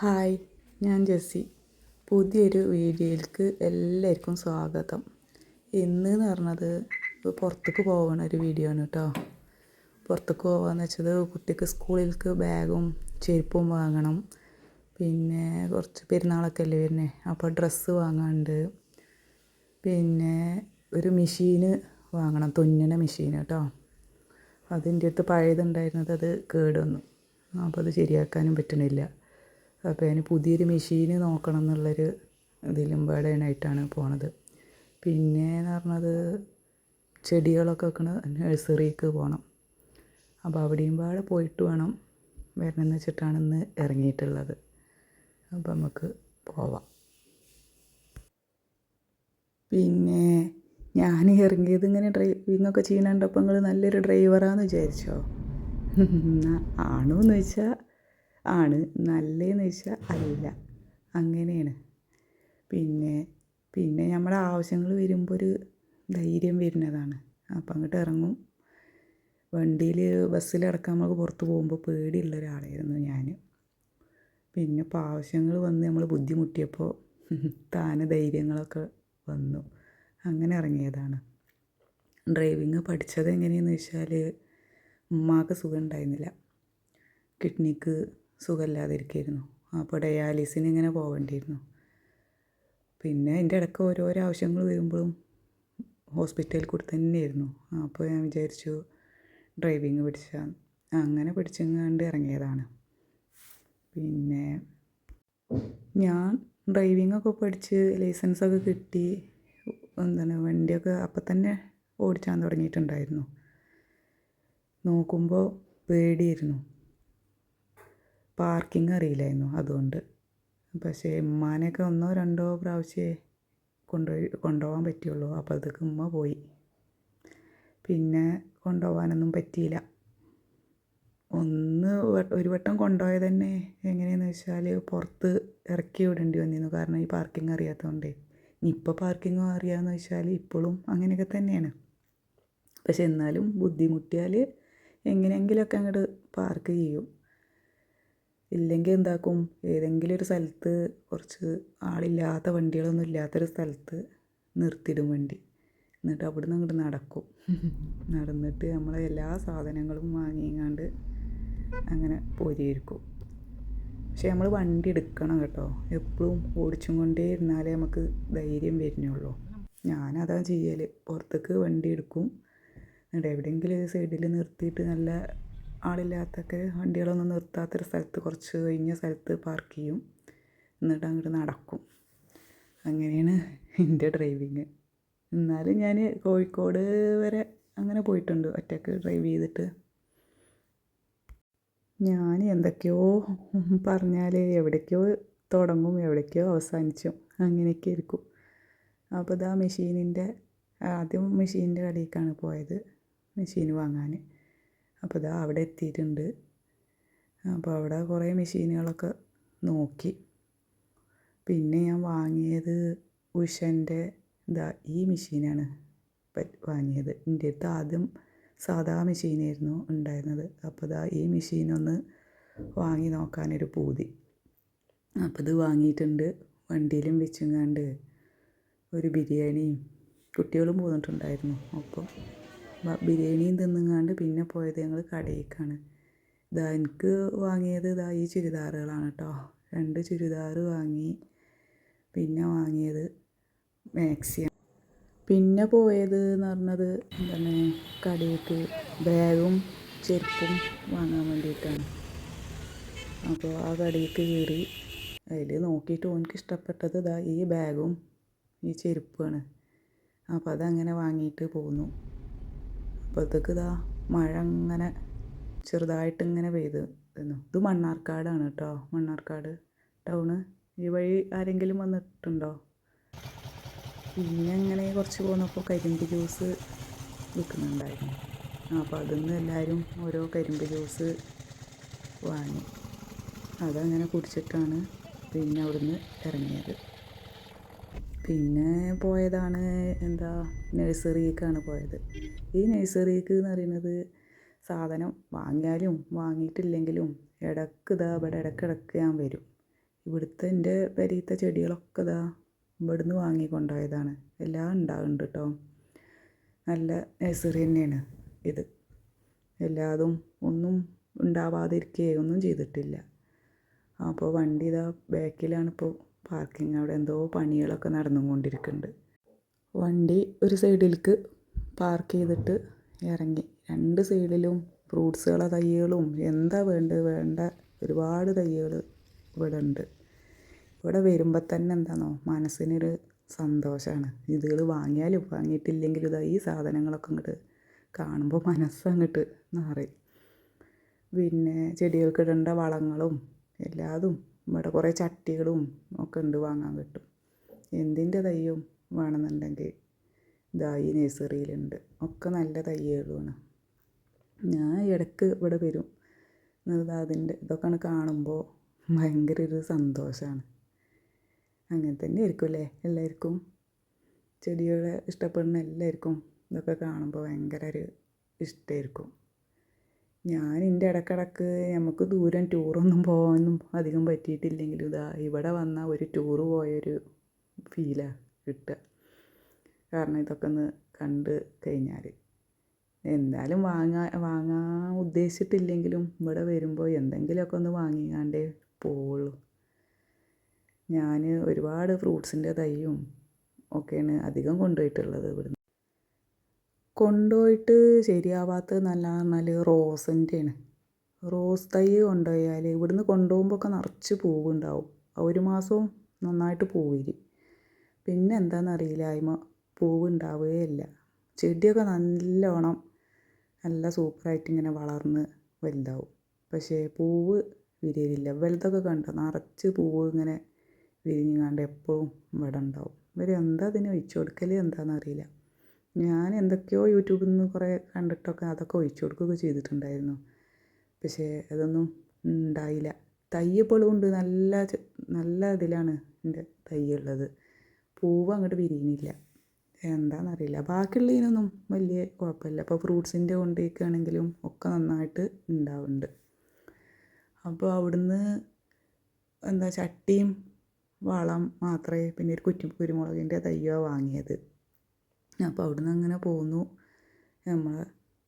Hi, ഞാൻ Jessy. പുതിയൊരു വീഡിയോയിലേക്ക് എല്ലാവർക്കും സ്വാഗതം. ഇന്ന് എന്ന് പറഞ്ഞത് പുറത്തേക്ക് പോകുന്ന ഒരു വീഡിയോ ആണ് കേട്ടോ. പുറത്തേക്ക് പോകാമെന്ന് വെച്ചത് കുട്ടിക്ക് സ്കൂളിലേക്ക് ബാഗും ചെരുപ്പും വാങ്ങണം. പിന്നെ കുറച്ച് പെരുന്നാളൊക്കെ അല്ലേ വരുന്നത്, അപ്പോൾ ഡ്രസ്സ് വാങ്ങാനുണ്ട്. പിന്നെ ഒരു മെഷീന് വാങ്ങണം, തുന്നണ മെഷീൻ കേട്ടോ. അതിൻ്റെ അടുത്ത് പഴയതുണ്ടായിരുന്നത്, അത് കേടുവന്നു. അപ്പോൾ അത് ശരിയാക്കാനും പറ്റണില്ല. അപ്പോൾ ഞാൻ പുതിയൊരു മെഷീൻ നോക്കണം എന്നുള്ളൊരു ഇതിലുംപാടായിട്ടാണ് പോണത്. പിന്നെ എന്ന് പറഞ്ഞത് ചെടികളൊക്കെ വെക്കണ നഴ്സറിക്ക് പോകണം. അപ്പോൾ അവിടെയും പാടെ പോയിട്ട് വേണം വരണമെന്ന് വെച്ചിട്ടാണ് ഇന്ന് ഇറങ്ങിയിട്ടുള്ളത്. അപ്പോൾ നമുക്ക് പോവാം. പിന്നെ ഞാൻ ഇറങ്ങിയത് ഇങ്ങനെ ഡ്രൈവിങ്ങൊക്കെ ചെയ്യണുണ്ടപ്പോൾ നിങ്ങൾ നല്ലൊരു ഡ്രൈവറാന്ന് വിചാരിച്ചോ? ആണോ എന്ന് വെച്ചാൽ ആണ്, നല്ലതെന്ന് വെച്ചാൽ അല്ല, അങ്ങനെയാണ്. പിന്നെ നമ്മുടെ ആവശ്യങ്ങൾ വരുമ്പോൾ ഒരു ധൈര്യം വരുന്നതാണ്. അപ്പം അങ്ങോട്ട് ഇറങ്ങും. വണ്ടിയിൽ ബസ്സിലടക്കം നമുക്ക് പുറത്ത് പോകുമ്പോൾ പേടിയുള്ള ഒരാളായിരുന്നു ഞാൻ. പിന്നെ ഇപ്പോൾ ആവശ്യങ്ങൾ വന്ന് നമ്മൾ ബുദ്ധിമുട്ടിയപ്പോൾ താനെ ധൈര്യങ്ങളൊക്കെ വന്നു. അങ്ങനെ ഇറങ്ങിയതാണ്. ഡ്രൈവിങ് പഠിച്ചത് എങ്ങനെയെന്ന് വെച്ചാൽ, ഉമ്മാക്ക് സുഖം ഉണ്ടായിരുന്നില്ല, കിഡ്നിക്ക് സുഖമില്ലാതിരിക്കുകയായിരുന്നു. അപ്പോൾ ഡയാലിസിന് ഇങ്ങനെ പോകേണ്ടിയിരുന്നു. പിന്നെ അതിൻ്റെ ഇടയ്ക്ക് ഓരോരോ ആവശ്യങ്ങൾ വരുമ്പോഴും ഹോസ്പിറ്റലിൽ കൂടി തന്നെയായിരുന്നു. അപ്പോൾ ഞാൻ വിചാരിച്ചു ഡ്രൈവിങ് പഠിച്ചാൽ, അങ്ങനെ പഠിച്ചെങ്ങാണ്ട് ഇറങ്ങിയതാണ്. പിന്നെ ഞാൻ ഡ്രൈവിങ്ങൊക്കെ പഠിച്ച് ലൈസൻസൊക്കെ കിട്ടി, വണ്ടിയൊക്കെ അപ്പം തന്നെ ഓടിച്ചാൻ തുടങ്ങിയിട്ടുണ്ടായിരുന്നു. നോക്കുമ്പോൾ പേടിയായിരുന്നു, പാർക്കിംഗ് അറിയില്ലായിരുന്നു അതുകൊണ്ട്. പക്ഷേ ഉമ്മാനെയൊക്കെ ഒന്നോ രണ്ടോ പ്രാവശ്യമേ കൊണ്ടുപോകാൻ പറ്റുള്ളൂ. അപ്പോഴത്തേക്ക് ഉമ്മ പോയി. പിന്നെ കൊണ്ടുപോകാനൊന്നും പറ്റിയില്ല. ഒരു വട്ടം കൊണ്ടുപോയത് തന്നെ എങ്ങനെയെന്ന് വെച്ചാൽ പുറത്ത് ഇറക്കി വിടേണ്ടി വന്നിരുന്നു. കാരണം ഈ പാർക്കിംഗ് അറിയാത്തതുകൊണ്ടേ. ഇപ്പോൾ പാർക്കിംഗ് അറിയാമെന്ന് വെച്ചാൽ ഇപ്പോഴും അങ്ങനെയൊക്കെ തന്നെയാണ്. പക്ഷെ എന്നാലും ബുദ്ധിമുട്ടിയാൽ എങ്ങനെയെങ്കിലുമൊക്കെ അങ്ങോട്ട് പാർക്ക് ചെയ്യും. ഇല്ലെങ്കിൽ എന്താക്കും, ഏതെങ്കിലും ഒരു സ്ഥലത്ത് കുറച്ച് ആളില്ലാത്ത വണ്ടികളൊന്നും ഇല്ലാത്തൊരു സ്ഥലത്ത് നിർത്തിയിടും വണ്ടി. എന്നിട്ട് അവിടുന്ന് അങ്ങോട്ട് നടക്കും. നടന്നിട്ട് നമ്മളെ എല്ലാ സാധനങ്ങളും വാങ്ങിങ്ങാണ്ട് അങ്ങനെ പോരിയിരിക്കും. പക്ഷെ നമ്മൾ വണ്ടി എടുക്കണം കേട്ടോ. എപ്പോഴും ഓടിച്ചും കൊണ്ടേ ഇരുന്നാലേ നമുക്ക് ധൈര്യം വരുന്നുള്ളൂ. ഞാനതാ ചെയ്യൽ. പുറത്തേക്ക് വണ്ടി എടുക്കും, എന്നിട്ട് എവിടെയെങ്കിലും ഒരു സൈഡിൽ നിർത്തിയിട്ട് നല്ല ആളില്ലാത്തൊക്കെ വണ്ടികളൊന്നും നിർത്താത്തൊരു സ്ഥലത്ത്, കുറച്ച് കഴിഞ്ഞ സ്ഥലത്ത് പാർക്ക് ചെയ്യും. എന്നിട്ട് അങ്ങോട്ട് നടക്കും. അങ്ങനെയാണ് എൻ്റെ ഡ്രൈവിങ്. എന്നാലും ഞാൻ കോഴിക്കോട് വരെ അങ്ങനെ പോയിട്ടുണ്ട് ഒറ്റയ്ക്ക് ഡ്രൈവ് ചെയ്തിട്ട്. ഞാൻ എന്തൊക്കെയോ പറഞ്ഞാൽ എവിടേക്കോ തുടങ്ങും, എവിടേക്കോ അവസാനിച്ചും, അങ്ങനെയൊക്കെ ഇരിക്കും. അപ്പോൾ ഇതാ ആദ്യം മെഷീനിൻ്റെ കടയിലേക്കാണ് പോയത്, മെഷീൻ വാങ്ങാൻ. അപ്പോൾ ഇതാ അവിടെ എത്തിയിട്ടുണ്ട്. അപ്പോൾ അവിടെ കുറേ മെഷീനുകളൊക്കെ നോക്കി. പിന്നെ ഞാൻ വാങ്ങിയത് ഉഷൻ്റെ ഈ മെഷീനാണ് വാങ്ങിയത്. എൻ്റെ അടുത്ത് ആദ്യം സാധാ മെഷീനായിരുന്നു ഉണ്ടായിരുന്നത്. അപ്പോൾ ഈ മെഷീനൊന്ന് വാങ്ങി നോക്കാനൊരു പൂതി. അപ്പോൾ ഇത് വാങ്ങിയിട്ടുണ്ട്. വണ്ടിയിലും വെച്ചെങ്ങാണ്ട് ഒരു ബിരിയാണിയും, കുട്ടികളും പോന്നിട്ടുണ്ടായിരുന്നു. അപ്പം ബിരിയാണിയും തിന്നുങ്ങാണ്ട് പിന്നെ പോയത് ഞങ്ങൾ കടയിലേക്കാണ്. എനിക്ക് വാങ്ങിയത് ഈ ചുരിദാറുകളാണ് കേട്ടോ. 2 ചുരിദാർ വാങ്ങി. പിന്നെ വാങ്ങിയത് മാക്സിയാണ്. പിന്നെ പോയത് എന്ന് പറഞ്ഞത് കടയിലേക്ക് ബാഗും ചെരുപ്പും വാങ്ങാൻ വേണ്ടിയിട്ടാണ്. അപ്പോൾ ആ കടയിലേക്ക് കയറി. അതിൽ നോക്കിയിട്ട് എനിക്ക് ഇഷ്ടപ്പെട്ടത് ഈ ബാഗും ഈ ചെരുപ്പുമാണ്. അപ്പോൾ അതങ്ങനെ വാങ്ങിയിട്ട് പോന്നു. അപ്പോഴത്തേക്ക് മഴ അങ്ങനെ ചെറുതായിട്ടിങ്ങനെ പെയ്ത് തന്നു. ഇത് മണ്ണാർക്കാടാണ് കേട്ടോ, മണ്ണാർക്കാട് ടൗണ്. ഈ വഴി ആരെങ്കിലും വന്നിട്ടുണ്ടോ? പിന്നെ അങ്ങനെ കുറച്ച് പോന്നപ്പോൾ കരിമ്പ് ജ്യൂസ് വിൽക്കുന്നുണ്ടായിരുന്നു. അപ്പോൾ അതിൽ നിന്ന് എല്ലാവരും ഓരോ കരിമ്പ് ജ്യൂസ് വാങ്ങി. അതങ്ങനെ കുടിച്ചിട്ടാണ് പിന്നെ അവിടുന്ന് ഇറങ്ങിയത്. പിന്നെ പോയതാണ് നഴ്സറിക്കാണ് പോയത്. ഈ നഴ്സറിക്ക് എന്ന് പറയുന്നത് സാധനം വാങ്ങിയാലും വാങ്ങിയിട്ടില്ലെങ്കിലും ഇവിടെ ഇടയ്ക്കിടയ്ക്ക് ഞാൻ വരും. ഇവിടുത്തെ എൻ്റെ പെരേത്തെ ചെടികളൊക്കെ ഇതാ ഇവിടുന്ന് വാങ്ങി കൊണ്ടുപോയതാണ്. എല്ലാം ഉണ്ടാകുന്നുണ്ട് കേട്ടോ. നല്ല നഴ്സറി തന്നെയാണ് ഇത്. എല്ലാതും ഒന്നും ഉണ്ടാവാതിരിക്കുകയോ ഒന്നും ചെയ്തിട്ടില്ല. അപ്പോൾ വണ്ടി ഇതാ ബാക്കിലാണിപ്പോൾ പാർക്കിംഗ്. അവിടെ എന്തോ പണികളൊക്കെ നടന്നുകൊണ്ടിരിക്കുന്നുണ്ട്. വണ്ടി ഒരു സൈഡിലേക്ക് പാർക്ക് ചെയ്തിട്ട് ഇറങ്ങി. രണ്ട് സൈഡിലും ഫ്രൂട്ട്സുകളെ തൈകളും എന്താ വേണ്ട ഒരുപാട് തൈകൾ ഇവിടെ ഉണ്ട്. ഇവിടെ വരുമ്പോൾ തന്നെ എന്താണോ മനസ്സിനൊരു സന്തോഷമാണ്. ഇതുകൾ വാങ്ങിയാലും വാങ്ങിയിട്ടില്ലെങ്കിലും ഇതാ ഈ സാധനങ്ങളൊക്കെ ഇങ്ങോട്ട് കാണുമ്പോൾ മനസ്സങ്ങോട്ട് നിറയും. പിന്നെ ചെടികൾക്ക് ഇടേണ്ട വളങ്ങളും എല്ലാതും ഇവിടെ കുറേ ചട്ടികളും ഒക്കെ ഉണ്ട്, വാങ്ങാൻ കിട്ടും. എന്തിൻ്റെ തൈയും വേണമെന്നുണ്ടെങ്കിൽ ഇതാ ഈ നഴ്സറിയിലുണ്ട്. ഒക്കെ നല്ല തൈകളുമാണ്. ഞാൻ ഇടയ്ക്ക് ഇവിടെ വരും. അതിൻ്റെ ഇതൊക്കെ കാണുമ്പോൾ ഭയങ്കര ഒരു സന്തോഷമാണ്. അങ്ങനെ തന്നെ ആയിരിക്കും അല്ലേ എല്ലാവർക്കും. ചെടികളെ ഇഷ്ടപ്പെടുന്ന എല്ലാവർക്കും ഇതൊക്കെ കാണുമ്പോൾ ഭയങ്കര ഒരു ഇഷ്ടമായിരിക്കും. ഞാൻ എൻ്റെ ഇടയ്ക്കിടയ്ക്ക് നമുക്ക് ദൂരം ടൂറൊന്നും പോകാനൊന്നും അധികം പറ്റിയിട്ടില്ലെങ്കിലും ഇതാ ഇവിടെ വന്നാൽ ഒരു ടൂറ് പോയൊരു ഫീലാണ് കിട്ടുക. കാരണം ഇതൊക്കെ ഒന്ന് കണ്ട് കഴിഞ്ഞാൽ എന്തായാലും വാങ്ങാൻ ഉദ്ദേശിച്ചിട്ടില്ലെങ്കിലും ഇവിടെ വരുമ്പോൾ എന്തെങ്കിലുമൊക്കെ ഒന്ന് വാങ്ങിക്കാണ്ടേ പോവുള്ളൂ. ഞാൻ ഒരുപാട് ഫ്രൂട്ട്സിൻ്റെ തൈയും ഒക്കെയാണ് അധികം കൊണ്ടുപോയിട്ടുള്ളത്. ഇവിടുന്ന് കൊണ്ടുപോയിട്ട് ശരിയാവാത്തത് നല്ല പറഞ്ഞാൽ റോസിൻ്റെയാണ്. റോസ് തൈ കൊണ്ടുപോയാൽ ഇവിടുന്ന് കൊണ്ടുപോകുമ്പോൾ ഒക്കെ നിറച്ച് പൂവുണ്ടാവും. ഒരു മാസവും നന്നായിട്ട് പൂവിരി. പിന്നെ എന്താണെന്നറിയില്ല, അതിമ പൂവ് ഉണ്ടാവുകയില്ല. ചെടിയൊക്കെ നല്ലോണം നല്ല സൂപ്പറായിട്ട് ഇങ്ങനെ വളർന്ന് വലുതാവും. പക്ഷേ പൂവ് വിരിയലില്ല. വലുതൊക്കെ കണ്ടോ നിറച്ച് പൂവ് ഇങ്ങനെ വിരിഞ്ഞാണ്ട് എപ്പോഴും ഇവിടെ ഉണ്ടാവും. ഇവർ എന്താ അതിന് ഒഴിച്ചു കൊടുക്കൽ എന്താണെന്നറിയില്ല. ഞാൻ എന്തൊക്കെയോ യൂട്യൂബിൽ നിന്ന് കുറേ കണ്ടിട്ടൊക്കെ അതൊക്കെ ഒഴിച്ചു കൊടുക്കുകയൊക്കെ ചെയ്തിട്ടുണ്ടായിരുന്നു. പക്ഷേ അതൊന്നും ഉണ്ടായില്ല. തൈ ഇപ്പോഴും ഉണ്ട്. നല്ല ഇതിലാണ് എൻ്റെ തൈ ഉള്ളത്. പൂവ് അങ്ങോട്ട് വിരിയുന്നില്ല. എന്താണെന്നറിയില്ല. ബാക്കിയുള്ളതിനൊന്നും വലിയ കുഴപ്പമില്ല. ഇപ്പോൾ ഫ്രൂട്ട്സിൻ്റെ കൊണ്ടുപോയിക്കുകയാണെങ്കിലും ഒക്കെ നന്നായിട്ട് ഉണ്ടാവുന്നുണ്ട്. അപ്പോൾ അവിടുന്ന് എന്താ ചട്ടിയും വളം മാത്രമേ പിന്നെ ഒരു കുരുമുളകിൻ്റെ തയ്യോ വാങ്ങിയത്. അപ്പോൾ അവിടുന്ന് അങ്ങനെ പോന്നു. നമ്മൾ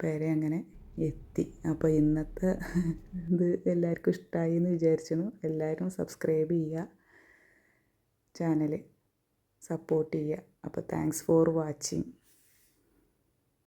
പേരെ അങ്ങനെ എത്തി. അപ്പോൾ ഇന്നത്തെ ഇത് എല്ലാവർക്കും ഇഷ്ടമായി എന്ന് വിചാരിച്ചു. എല്ലാവരും സബ്സ്ക്രൈബ് ചെയ്യുക, ചാനൽ സപ്പോർട്ട് ചെയ്യുക. അപ്പോൾ താങ്ക്സ് ഫോർ വാച്ചിങ്.